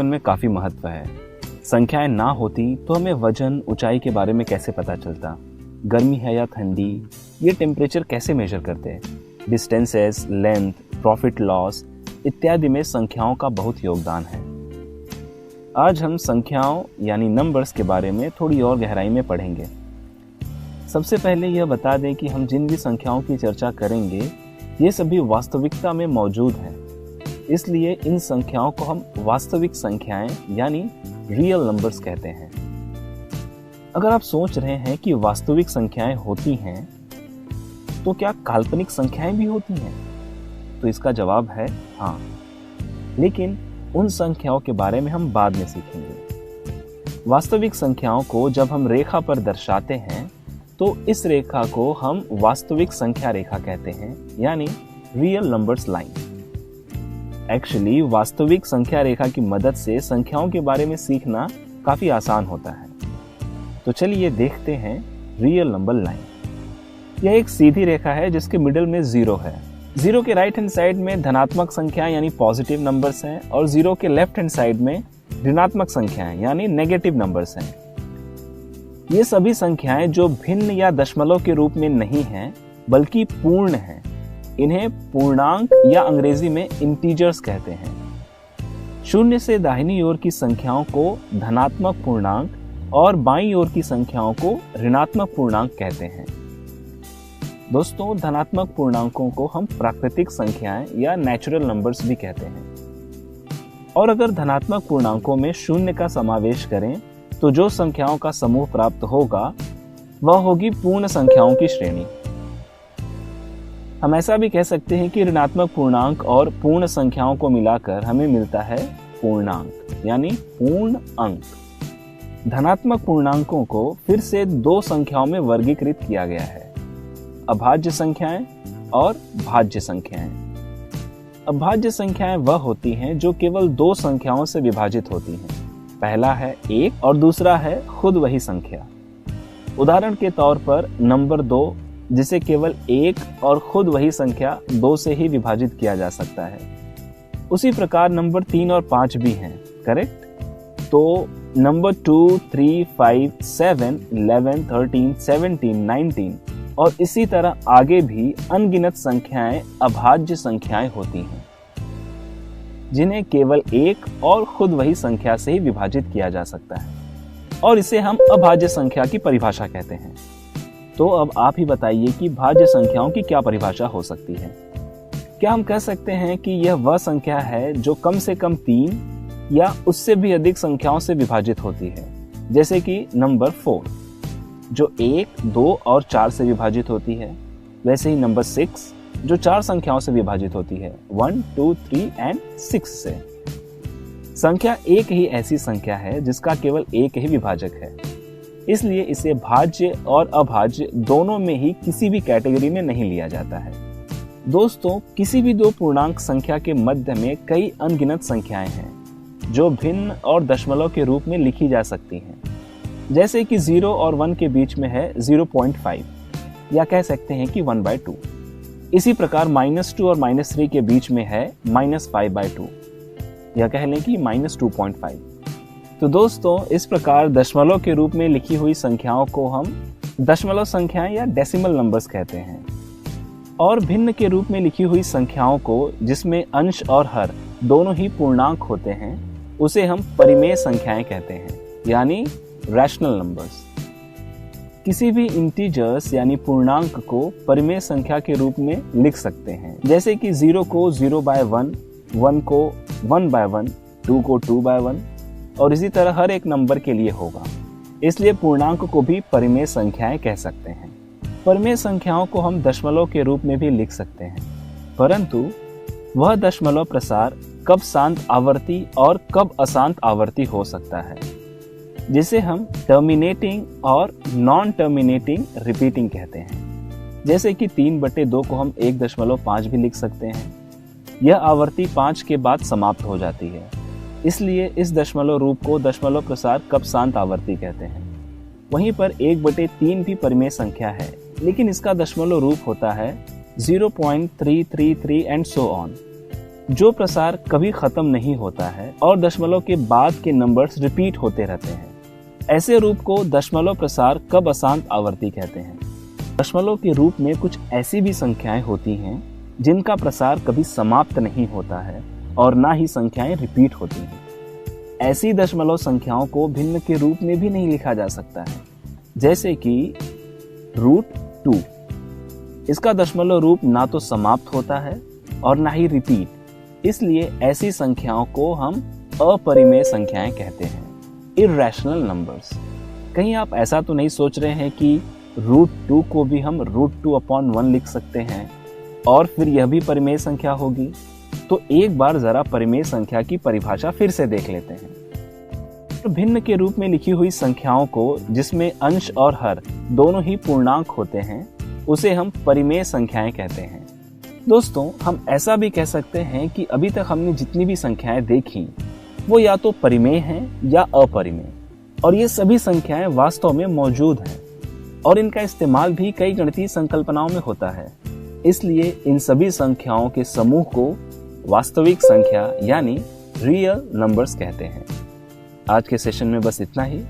में काफ़ी महत्व है। संख्याएं ना होती तो हमें वजन, ऊंचाई के बारे में कैसे पता चलता? गर्मी है या ठंडी, ये टेम्परेचर कैसे मेजर करते हैं? डिस्टेंसेस, लेंथ, प्रॉफिट लॉस इत्यादि में संख्याओं का बहुत योगदान है। आज हम संख्याओं यानी नंबर्स के बारे में थोड़ी और गहराई में पढ़ेंगे। सबसे पहले यह बता दें कि हम जिन भी संख्याओं की चर्चा करेंगे ये सभी वास्तविकता में मौजूद हैं। इसलिए इन संख्याओं को हम वास्तविक संख्याएं यानी रियल नंबर्स कहते हैं। अगर आप सोच रहे हैं कि वास्तविक संख्याएं होती हैं तो क्या काल्पनिक संख्याएं भी होती हैं? तो इसका जवाब है हाँ, लेकिन उन संख्याओं के बारे में हम बाद में सीखेंगे। वास्तविक संख्याओं को जब हम रेखा पर दर्शाते हैं तो इस रेखा को हम वास्तविक संख्या रेखा कहते हैं यानी रियल नंबर्स लाइन। एक्चुअली वास्तविक संख्या रेखा की मदद से संख्याओं के बारे में सीखना काफी आसान होता है। तो चलिए देखते हैं रियल नंबर लाइन। यह एक सीधी रेखा है जिसके मिडिल में जीरो है। जीरो के राइट हैंड साइड में धनात्मक संख्याएं यानी पॉजिटिव नंबर्स हैं और जीरो के लेफ्ट हैंड साइड में ऋणात्मक संख्याएं यानी नेगेटिव नंबर्स हैं। ये सभी संख्याएं जो भिन्न या दशमलव के रूप में नहीं हैं बल्कि पूर्ण हैं, इन्हें पूर्णांक या अंग्रेजी में इंटीजर्स कहते हैं। शून्य से दाहिनी ओर की संख्याओं को धनात्मक पूर्णांक और बाईं ओर की संख्याओं को ऋणात्मक पूर्णांक कहते हैं। दोस्तों, धनात्मक पूर्णांकों को हम प्राकृतिक संख्याएं या नेचुरल नंबर्स भी कहते हैं। और अगर धनात्मक पूर्णांकों में शून्य का समावेश करें तो जो संख्याओं का समूह प्राप्त होगा वह होगी पूर्ण संख्याओं की श्रेणी। हम ऐसा भी कह सकते हैं कि ऋणात्मक पूर्णांक और पूर्ण संख्याओं को मिलाकर हमें मिलता है पूर्णांक यानी पूर्ण अंक। धनात्मक पूर्णांकों को फिर से दो संख्याओं में वर्गीकृत किया गया है, अभाज्य संख्याएं और भाज्य संख्याएं। अभाज्य संख्याएं वह होती हैं जो केवल दो संख्याओं से विभाजित होती हैं। पहला है एक और दूसरा है खुद वही संख्या। उदाहरण के तौर पर नंबर 2 जिसे केवल एक और खुद वही संख्या 2 से ही विभाजित किया जा सकता है। उसी प्रकार नंबर 3 और 5 भी हैं, करेक्ट? तो नंबर 2, 3, 5, 7, 11, 13, 17, 19 और इसी तरह आगे भी अनगिनत संख्याएं अभाज्य संख्याएं होती हैं जिन्हें केवल एक और खुद वही संख्या से ही विभाजित किया जा सकता है और इसे हम अभाज्य संख्या की परिभाषा कहते हैं। तो अब आप ही बताइए कि भाज्य संख्याओं की क्या परिभाषा हो सकती है? क्या हम कह सकते हैं कि यह वह संख्या है जो कम से कम 3 या उससे भी अधिक संख्याओं से विभाजित होती है, जैसे कि नंबर 4 जो 1, 2 और 4 से विभाजित होती है, वैसे ही नंबर 6 जो 4 संख्याओं से विभाजित होती है, 1, 2, 3 एंड 6 से। संख्या एक ही ऐसी संख्या है जिसका केवल एक ही विभाजक है, इसलिए इसे भाज्य और अभाज्य दोनों में ही किसी भी कैटेगरी में नहीं लिया जाता है। दोस्तों, किसी भी दो पूर्णांक संख्या के मध्य में कई अनगिनत संख्याएं हैं जो भिन्न और दशमलव के रूप में लिखी जा सकती हैं, जैसे कि 0 और 1 के बीच में है 0.5 या कह सकते हैं कि 1/2। इसी प्रकार -2 और -3 के बीच में है -5/2 या कह लें कि -2.5। तो दोस्तों, इस प्रकार दशमलव के रूप में लिखी हुई संख्याओं को हम दशमलव संख्याएं या डेसिमल नंबर्स कहते हैं और भिन्न के रूप में लिखी हुई संख्याओं को जिसमें अंश और हर दोनों ही पूर्णांक होते हैं उसे हम परिमेय संख्याएं कहते हैं यानी रैशनल नंबर्स। किसी भी इंटीजर्स यानी पूर्णांक को परिमेय संख्या के रूप में लिख सकते हैं, जैसे कि 0 को 0/1, 1 को 1/1, 2 को 2/1 और इसी तरह हर एक नंबर के लिए होगा। इसलिए पूर्णांक को भी परिमेय संख्याएं कह सकते हैं। परिमेय संख्याओं को हम दशमलव के रूप में भी लिख सकते हैं, परंतु वह दशमलव प्रसार कब शांत आवर्ती और कब अशांत आवर्ती हो सकता है, जिसे हम टर्मिनेटिंग और नॉन टर्मिनेटिंग रिपीटिंग कहते हैं। जैसे कि 3/2 को हम 1.5 भी लिख सकते हैं। यह आवर्ती 5 के बाद समाप्त हो जाती है, इसलिए इस दशमलव रूप को दशमलव प्रसार कब शांत आवर्ती कहते हैं। वहीं पर 1/3 भी परिमेय संख्या है, लेकिन इसका दशमलव रूप होता है 0.333 एंड सो ऑन। जो प्रसार कभी खत्म नहीं होता है और दशमलव के बाद के नंबर्स रिपीट होते रहते हैं। ऐसे रूप को दशमलव प्रसार कब अशांत आवर्ती कहते हैं। दशमलव के रूप में कुछ ऐसी भी संख्याएं होती हैं जिनका प्रसार कभी समाप्त नहीं होता है और ना ही संख्याएं रिपीट होती हैं। ऐसी दशमलव संख्याओं को भिन्न के रूप में भी नहीं लिखा जा सकता है, जैसे कि √2। इसका दशमलव रूप ना तो समाप्त होता है और ना ही रिपीट, इसलिए ऐसी संख्याओं को हम अपरिमेय संख्याएं कहते हैं, इर्रेशनल नंबर्स। कहीं आप ऐसा तो नहीं सोच रहे हैं कि √2 को भी हम √2/1 लिख सकते हैं और फिर यह भी परिमेय संख्या होगी? तो एक बार जरा परिमेय संख्या की परिभाषा फिर से देख लेते हैं। तो भिन्न के रूप में लिखी हुई संख्याओं को जिसमें अंश और हर दोनों ही पूर्णांक होते हैं उसे हम परिमेय संख्याएं कहते हैं। दोस्तों, हम ऐसा भी कह सकते हैं कि अभी तक हमने जितनी भी संख्याएं देखी वो या तो परिमेय हैं या अपरिमेय, और ये सभी संख्याएं वास्तव में मौजूद हैं और इनका इस्तेमाल भी कई गणितीय संकल्पनाओं में होता है। इसलिए इन सभी संख्याओं के समूह को वास्तविक संख्या यानी रियल नंबर्स कहते हैं। आज के सेशन में बस इतना ही।